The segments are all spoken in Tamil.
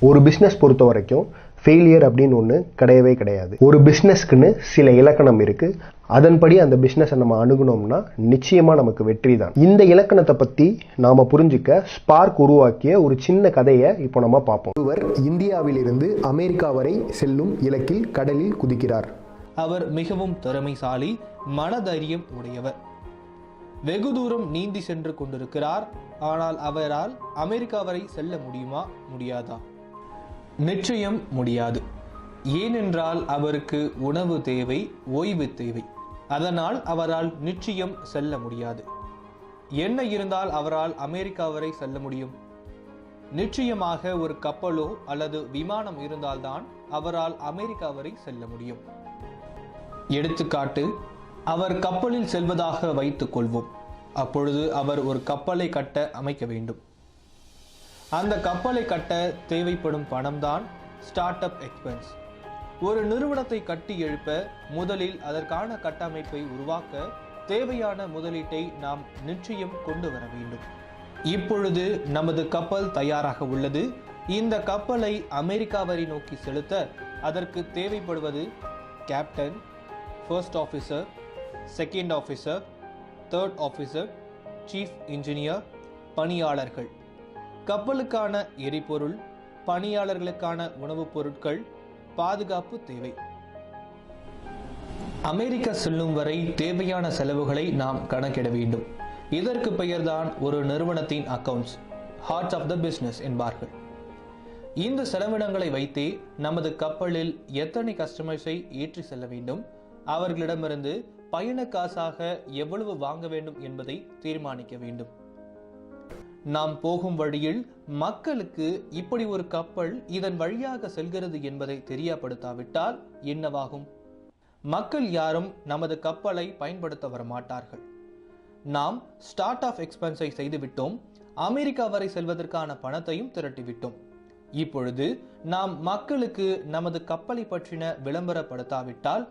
ஒரு பிஸ்னஸ் பொறுத்த வரைக்கும் ஃபெயிலியர் அப்படின்னு ஒன்று கிடையவே கிடையாது. ஒரு பிஸ்னஸ்க்குன்னு சில இலக்கணம் இருக்கு. அதன்படி அந்த பிஸ்னஸை நம்ம அணுகுனோம்னா நிச்சயமா நமக்கு வெற்றி தான். இந்த இலக்கணத்தை பத்தி நாம புரிஞ்சுக்க ஸ்பார்க் உருவாக்கிய ஒரு சின்ன கதையை இப்போ நம்ம பார்ப்போம். ஒருவர் இந்தியாவிலிருந்து அமெரிக்கா வரை செல்லும் இலக்கில் கடலில் குதிக்கிறார். அவர் மிகவும் திறமைசாலி, மனதைரியம் உடையவர். வெகு தூரம் நீந்தி சென்று கொண்டிருக்கிறார். ஆனால் அவரால் அமெரிக்கா வரை செல்ல முடியுமா, முடியாதா? நிச்சயம் முடியாது. ஏனென்றால் அவருக்கு உணவு தேவை, ஓய்வு தேவை. அதனால் அவரால் நிச்சயம் செல்ல முடியாது. என்ன இருந்தால் அவரால் அமெரிக்கா வரை செல்ல முடியும்? நிச்சயமாக ஒரு கப்பலோ அல்லது விமானம் இருந்தால்தான் அவரால் அமெரிக்கா வரை செல்ல முடியும். எடுத்துக்காட்டு, அவர் கப்பலில் செல்வதாக வைத்துக் கொள்வோம். அப்பொழுது அவர் ஒரு கப்பலை கட்ட அமைக்க வேண்டும். அந்த கப்பலை கட்ட தேவைப்படும் பணம்தான் ஸ்டார்ட் அப் எக்ஸ்பென்ஸ். ஒரு நிறுவனத்தை கட்டி எழுப்ப முதலில் அதற்கான கட்டமைப்பை உருவாக்க தேவையான முதலீட்டை நாம் நிச்சயம் கொண்டு வர வேண்டும். இப்பொழுது நமது கப்பல் தயாராக உள்ளது. இந்த கப்பலை அமெரிக்கா வரை நோக்கி செலுத்த அதற்கு தேவைப்படுவது captain, first officer, second officer, third officer, chief engineer, பணியாளர்கள். கப்பலுக்கான எரிபொருள், பணியாளர்களுக்கான உணவுப் பொருட்கள், பாதுகாப்பு தேவை. அமெரிக்கா செல்லும் வரை தேவையான செலவுகளை நாம் கணக்கிட வேண்டும். இதற்கு பெயர்தான் ஒரு நிறுவனத்தின் accounts, hearts of the business என்பார்கள். இந்த செலவினங்களை வைத்தே நமது கப்பலில் எத்தனை கஸ்டமர்ஸை ஏற்றி செல்ல வேண்டும், அவர்களிடமிருந்து பயண காசாக எவ்வளவு வாங்க வேண்டும் என்பதை தீர்மானிக்க வேண்டும். நாம் போகும் வழியில் மக்களுக்கு இப்படி ஒரு கப்பல் இதன் வழியாக செல்கிறது என்பதை தெரியப்படுத்தாவிட்டால் என்னவாகும்? மக்கள் யாரும் நமது கப்பலை பயன்படுத்த வரமாட்டார்கள். நாம் ஸ்டார்ட் ஆஃப் எக்ஸ்பென்ஸை செய்துவிட்டோம். அமெரிக்கா வரை செல்வதற்கான பணத்தையும் திரட்டிவிட்டோம். இப்பொழுது நாம் மக்களுக்கு நமது கப்பலை பற்றின விளம்பரப்படுத்தாவிட்டால்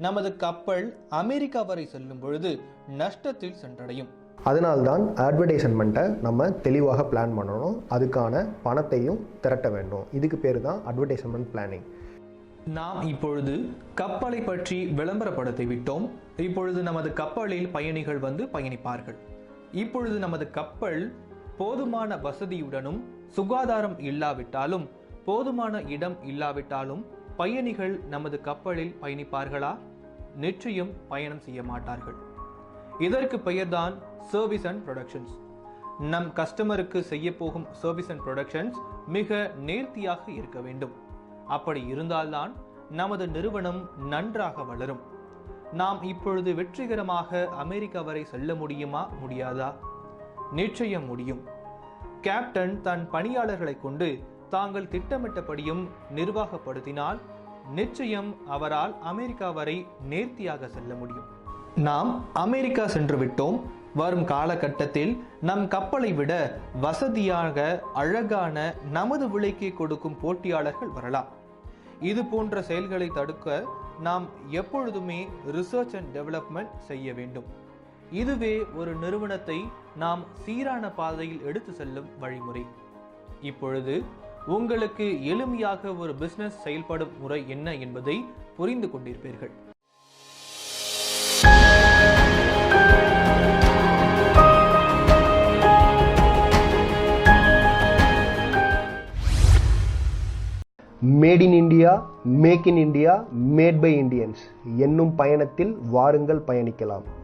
நமது கப்பல் அமெரிக்கா வரை செல்லும் பொழுது நஷ்டத்தில் சென்றடையும். அதனால்தான் அட்வர்டைஸ்மெண்ட்டை நம்ம தெளிவாக பிளான் பண்ணணும். அதுக்கான பணத்தையும் திரட்ட வேண்டும். இதுக்கு பேர் தான் அட்வர்டைஸ்மெண்ட் பிளானிங். நாம் இப்பொழுது கப்பலை பற்றி விளம்பரப்படுத்தி விட்டோம். இப்பொழுது நமது கப்பலில் பயணிகள் வந்து பயணிப்பார்கள். இப்பொழுது நமது கப்பல் போதுமான வசதியுடனும் சுகாதாரம் இல்லாவிட்டாலும், போதுமான இடம் இல்லாவிட்டாலும் பயணிகள் நமது கப்பலில் பயணிப்பார்களா? நிச்சயம் பயணம் செய்ய மாட்டார்கள். இதற்கு பெயர்தான் சர்வீஸ் அண்ட் ப்ரொடக்ஷன்ஸ். நம் கஸ்டமருக்கு செய்ய போகும் சர்வீஸ் அண்ட் ப்ரொடக்ஷன்ஸ் மிக நேர்த்தியாக இருக்க வேண்டும். அப்படி இருந்தால்தான் நமது நிறுவனம் நன்றாக வளரும். நாம் இப்பொழுது வெற்றிகரமாக அமெரிக்கா வரை செல்ல முடியுமா, முடியாதா? நிச்சயம் முடியும். கேப்டன் தன் பணியாளர்களை கொண்டு தாங்கள் திட்டமிட்டபடியும் நிர்வாகப்படுத்தினால் நிச்சயம் அவரால் அமெரிக்கா வரை நேர்த்தியாக செல்ல முடியும். நாம் அமெரிக்கா சென்று விட்டோம். வரும் காலகட்டத்தில் நம் கப்பலை விட வசதியாக, அழகான, நமது விலைக்கு கொடுக்கும் போட்டியாளர்கள் வரலாம். இது போன்ற செயல்களை தடுக்க நாம் எப்பொழுதுமே ரிசர்ச் அண்ட் டெவலப்மெண்ட் செய்ய வேண்டும். இதுவே ஒரு நிறுவனத்தை நாம் சீரான பாதையில் எடுத்து செல்லும் வழிமுறை. இப்பொழுது உங்களுக்கு எளிமையாக ஒரு பிசினஸ் செயல்படும் முறை என்ன என்பதை புரிந்து கொண்டிருப்பீர்கள். Made in India, make in India, made by Indians என்னும் பயணத்தில் வாருங்கள் பயணிக்கலாம்.